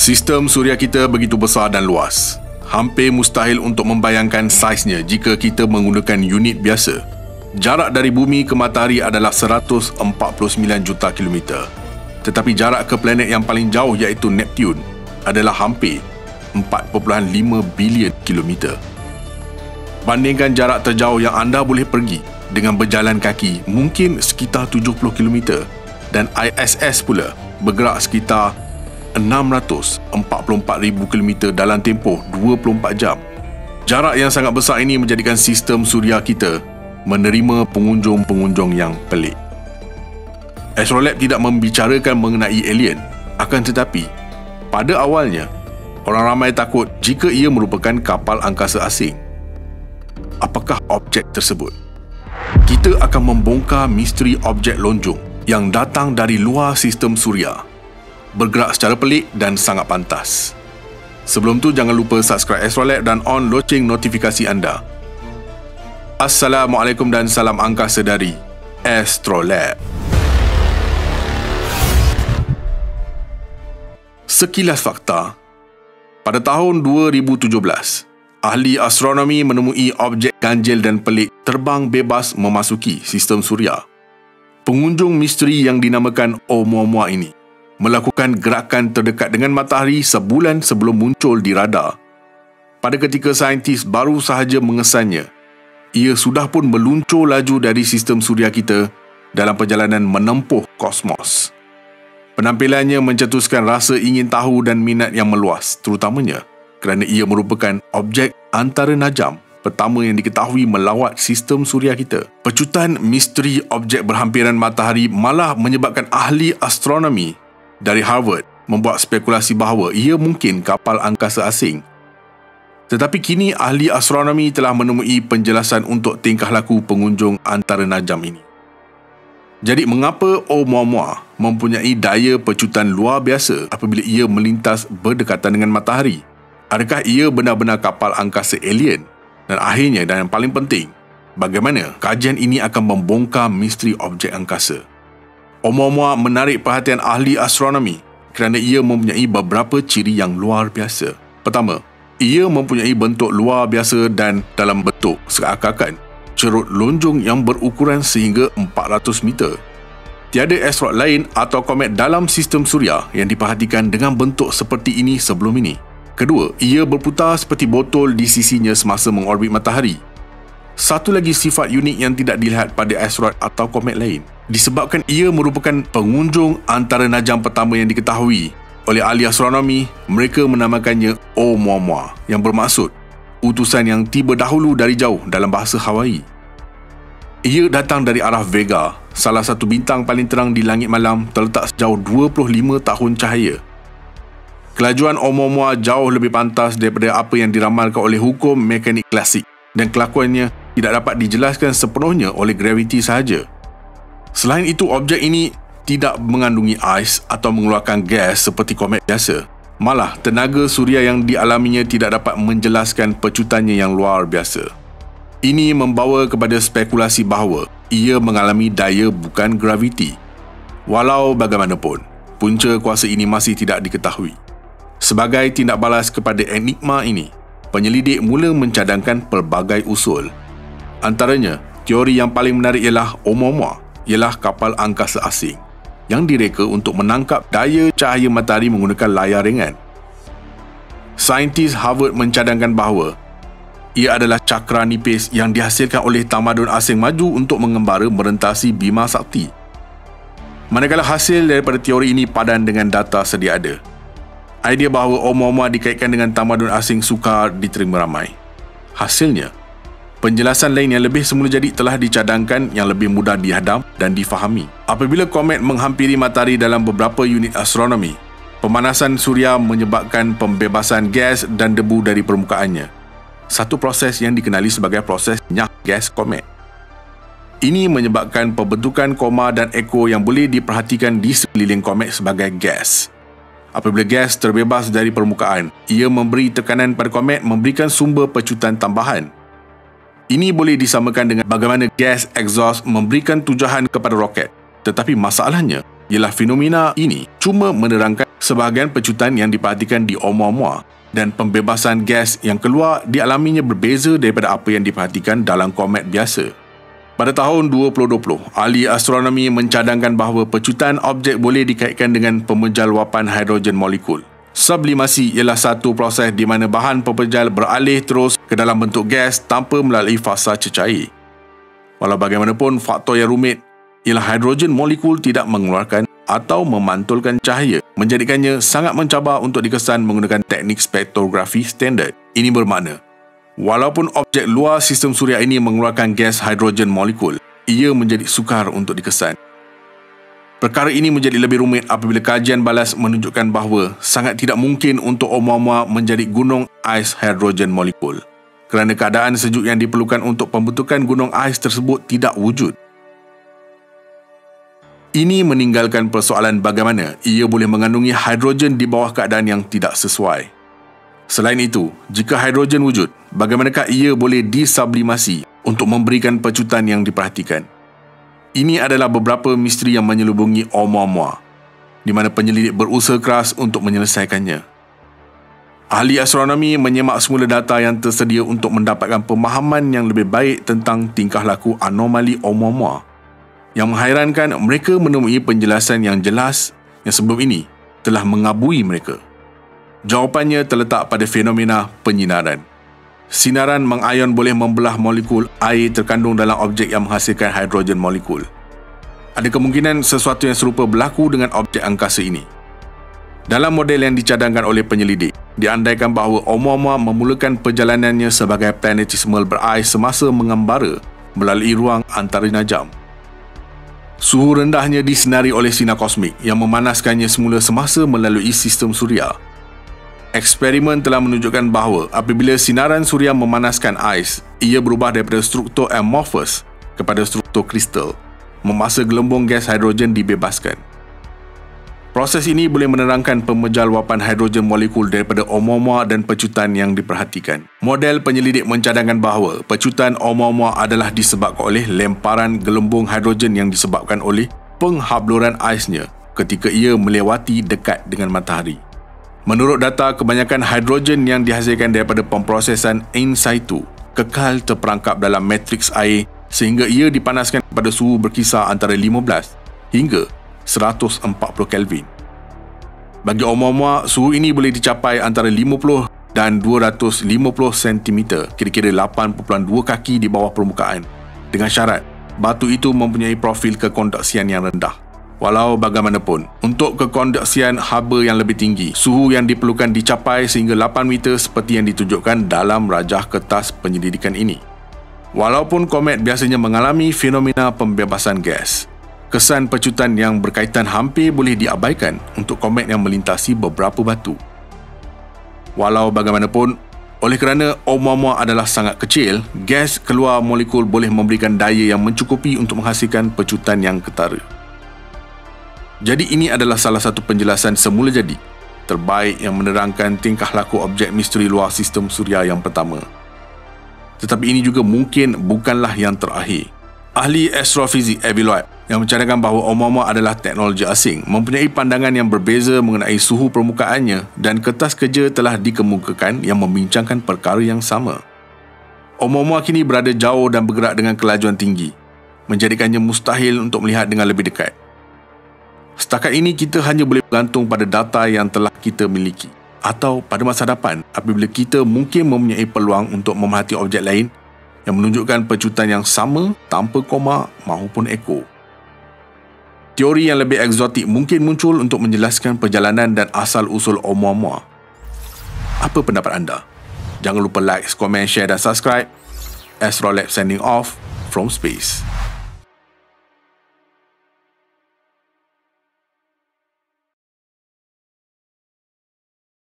Sistem suria kita begitu besar dan luas. Hampir mustahil untuk membayangkan saiznya jika kita menggunakan unit biasa. Jarak dari bumi ke matahari adalah 149 juta kilometer. Tetapi jarak ke planet yang paling jauh iaitu Neptune adalah hampir 4.5 bilion kilometer. Bandingkan jarak terjauh yang anda boleh pergi dengan berjalan kaki mungkin sekitar 70 kilometer dan ISS pula bergerak sekitar 644,000 km dalam tempoh 24 jam. Jarak yang sangat besar ini menjadikan sistem suria kita menerima pengunjung-pengunjung yang pelik. Astrolab tidak membicarakan mengenai alien, akan tetapi pada awalnya orang ramai takut jika ia merupakan kapal angkasa asing. Apakah objek tersebut? Kita akan membongkar misteri objek lonjong yang datang dari luar sistem suria, bergerak secara pelik dan sangat pantas. Sebelum tu jangan lupa subscribe Astrolab dan on loceng notifikasi anda. Assalamualaikum dan salam angkasa dari Astrolab. Sekilas fakta. Pada tahun 2017, ahli astronomi menemui objek ganjil dan pelik terbang bebas memasuki sistem suria. Pengunjung misteri yang dinamakan Oumuamua ini melakukan gerakan terdekat dengan matahari sebulan sebelum muncul di radar. Pada ketika saintis baru sahaja mengesannya, ia sudah pun meluncur laju dari sistem suria kita dalam perjalanan menempuh kosmos. Penampilannya mencetuskan rasa ingin tahu dan minat yang meluas, terutamanya kerana ia merupakan objek antara najam pertama yang diketahui melawat sistem suria kita. Pecutan misteri objek berhampiran matahari malah menyebabkan ahli astronomi dari Harvard membuat spekulasi bahawa ia mungkin kapal angkasa asing. Tetapi kini ahli astronomi telah menemui penjelasan untuk tingkah laku pengunjung antara najam ini. Jadi mengapa Oumuamua mempunyai daya pecutan luar biasa apabila ia melintas berdekatan dengan matahari? Adakah ia benar-benar kapal angkasa alien? Dan akhirnya dan yang paling penting, bagaimana kajian ini akan membongkar misteri objek angkasa? Oumuamua menarik perhatian ahli astronomi kerana ia mempunyai beberapa ciri yang luar biasa. Pertama, ia mempunyai bentuk luar biasa dan dalam bentuk seakan-akan cerut lonjong yang berukuran sehingga 400 meter. Tiada asteroid lain atau komet dalam sistem suria yang diperhatikan dengan bentuk seperti ini sebelum ini. Kedua, ia berputar seperti botol di sisinya semasa mengorbit matahari. Satu lagi sifat unik yang tidak dilihat pada asteroid atau komet lain, disebabkan ia merupakan pengunjung antara najam pertama yang diketahui oleh ahli astronomi, mereka menamakannya Oumuamua, yang bermaksud utusan yang tiba dahulu dari jauh dalam bahasa Hawaii. Ia datang dari arah Vega, salah satu bintang paling terang di langit malam terletak sejauh 25 tahun cahaya. Kelajuan Oumuamua jauh lebih pantas daripada apa yang diramalkan oleh hukum mekanik klasik dan kelakuannya tidak dapat dijelaskan sepenuhnya oleh graviti sahaja. Selain itu, objek ini tidak mengandungi ais atau mengeluarkan gas seperti komet biasa. Malah, tenaga suria yang dialaminya tidak dapat menjelaskan pecutannya yang luar biasa. Ini membawa kepada spekulasi bahawa ia mengalami daya bukan graviti. Walau bagaimanapun, punca kuasa ini masih tidak diketahui. Sebagai tindak balas kepada enigma ini, penyelidik mula mencadangkan pelbagai usul. Antaranya, teori yang paling menarik ialah Oumuamua ialah kapal angkasa asing yang direka untuk menangkap daya cahaya matahari menggunakan layar ringan. Saintis Harvard mencadangkan bahawa ia adalah cakra nipis yang dihasilkan oleh tamadun asing maju untuk mengembara merentasi Bima Sakti. Manakala hasil daripada teori ini padan dengan data sedia ada, idea bahawa Oumuamua dikaitkan dengan tamadun asing sukar diterima ramai. Hasilnya, penjelasan lain yang lebih semula jadi telah dicadangkan yang lebih mudah dihadam dan difahami. Apabila komet menghampiri matahari dalam beberapa unit astronomi, pemanasan suria menyebabkan pembebasan gas dan debu dari permukaannya. Satu proses yang dikenali sebagai proses nyak gas komet. Ini menyebabkan pembentukan koma dan eko yang boleh diperhatikan di sekeliling komet sebagai gas. Apabila gas terbebas dari permukaan, ia memberi tekanan pada komet memberikan sumber pecutan tambahan. Ini boleh disamakan dengan bagaimana gas exhaust memberikan tujahan kepada roket. Tetapi masalahnya ialah fenomena ini cuma menerangkan Sebahagian pecutan yang diperhatikan di Oumuamua dan pembebasan gas yang keluar dialaminya berbeza daripada apa yang diperhatikan dalam komet biasa. Pada tahun 2020, ahli astronomi mencadangkan bahawa pecutan objek boleh dikaitkan dengan pemejal luapan hidrogen molekul. Sublimasi ialah satu proses di mana bahan pemejal beralih terus ke dalam bentuk gas tanpa melalui fasa cecair. Walau bagaimanapun, faktor yang rumit ialah hidrogen molekul tidak mengeluarkan atau memantulkan cahaya, menjadikannya sangat mencabar untuk dikesan menggunakan teknik spektrografi standard. Ini bermakna, walaupun objek luar sistem suria ini mengeluarkan gas hidrogen molekul, ia menjadi sukar untuk dikesan. Perkara ini menjadi lebih rumit apabila kajian balas menunjukkan bahawa sangat tidak mungkin untuk Oumuamua menjadi gunung ais hidrogen molekul, kerana keadaan sejuk yang diperlukan untuk pembentukan gunung ais tersebut tidak wujud. Ini meninggalkan persoalan bagaimana ia boleh mengandungi hidrogen di bawah keadaan yang tidak sesuai. Selain itu, jika hidrogen wujud, bagaimanakah ia boleh disublimasi untuk memberikan pecutan yang diperhatikan? Ini adalah beberapa misteri yang menyelubungi Oumuamua, di mana penyelidik berusaha keras untuk menyelesaikannya. Ahli astronomi menyemak semula data yang tersedia untuk mendapatkan pemahaman yang lebih baik tentang tingkah laku anomali Oumuamua. Yang menghairankan, mereka menemui penjelasan yang jelas yang sebelum ini telah mengabui mereka. Jawapannya terletak pada fenomena penyinaran. Sinaran mengayon boleh membelah molekul air terkandung dalam objek yang menghasilkan hidrogen molekul. Ada kemungkinan sesuatu yang serupa berlaku dengan objek angkasa ini. Dalam model yang dicadangkan oleh penyelidik, diandaikan bahawa Oumuamua memulakan perjalanannya sebagai planetismal berair semasa mengembara melalui ruang antarinajam. Suhu rendahnya disinari oleh sinar kosmik yang memanaskannya semula semasa melalui sistem suria. Eksperimen telah menunjukkan bahawa apabila sinaran suria memanaskan ais, ia berubah daripada struktur amorphous kepada struktur kristal, memaksa gelembung gas hidrogen dibebaskan. Proses ini boleh menerangkan pemejal luapan hidrogen molekul daripada Oumuamua dan pecutan yang diperhatikan. Model penyelidik mencadangkan bahawa pecutan Oumuamua adalah disebabkan oleh lemparan gelembung hidrogen yang disebabkan oleh penghabluran aisnya ketika ia melewati dekat dengan matahari. Menurut data, kebanyakan hidrogen yang dihasilkan daripada pemprosesan in situ kekal terperangkap dalam matriks air sehingga ia dipanaskan pada suhu berkisar antara 15 hingga 140 Kelvin. Bagi Oumuamua, suhu ini boleh dicapai antara 50 dan 250 cm, kira-kira 8.2 kaki di bawah permukaan, dengan syarat batu itu mempunyai profil kekonduksian yang rendah. Walau bagaimanapun, untuk kekonduksian haba yang lebih tinggi, suhu yang diperlukan dicapai sehingga 8 meter seperti yang ditunjukkan dalam rajah kertas penyelidikan ini. Walaupun komet biasanya mengalami fenomena pembebasan gas, kesan pecutan yang berkaitan hampir boleh diabaikan untuk komet yang melintasi beberapa batu. Walau bagaimanapun, oleh kerana Oumuamua adalah sangat kecil, gas keluar molekul boleh memberikan daya yang mencukupi untuk menghasilkan pecutan yang ketara. Jadi ini adalah salah satu penjelasan semula jadi terbaik yang menerangkan tingkah laku objek misteri luar sistem suria yang pertama. Tetapi ini juga mungkin bukanlah yang terakhir. Ahli astrofizik Avi Loeb yang mencadangkan bahawa Oumuamua adalah teknologi asing mempunyai pandangan yang berbeza mengenai suhu permukaannya dan kertas kerja telah dikemukakan yang membincangkan perkara yang sama. Oumuamua kini berada jauh dan bergerak dengan kelajuan tinggi, menjadikannya mustahil untuk melihat dengan lebih dekat. Setakat ini kita hanya boleh bergantung pada data yang telah kita miliki atau pada masa depan apabila kita mungkin mempunyai peluang untuk memerhati objek lain yang menunjukkan pecutan yang sama tanpa koma maupun eko. Teori yang lebih eksotik mungkin muncul untuk menjelaskan perjalanan dan asal-usul Oumuamua. Apa pendapat anda? Jangan lupa like, komen, share dan subscribe. Astrolab signing off from space.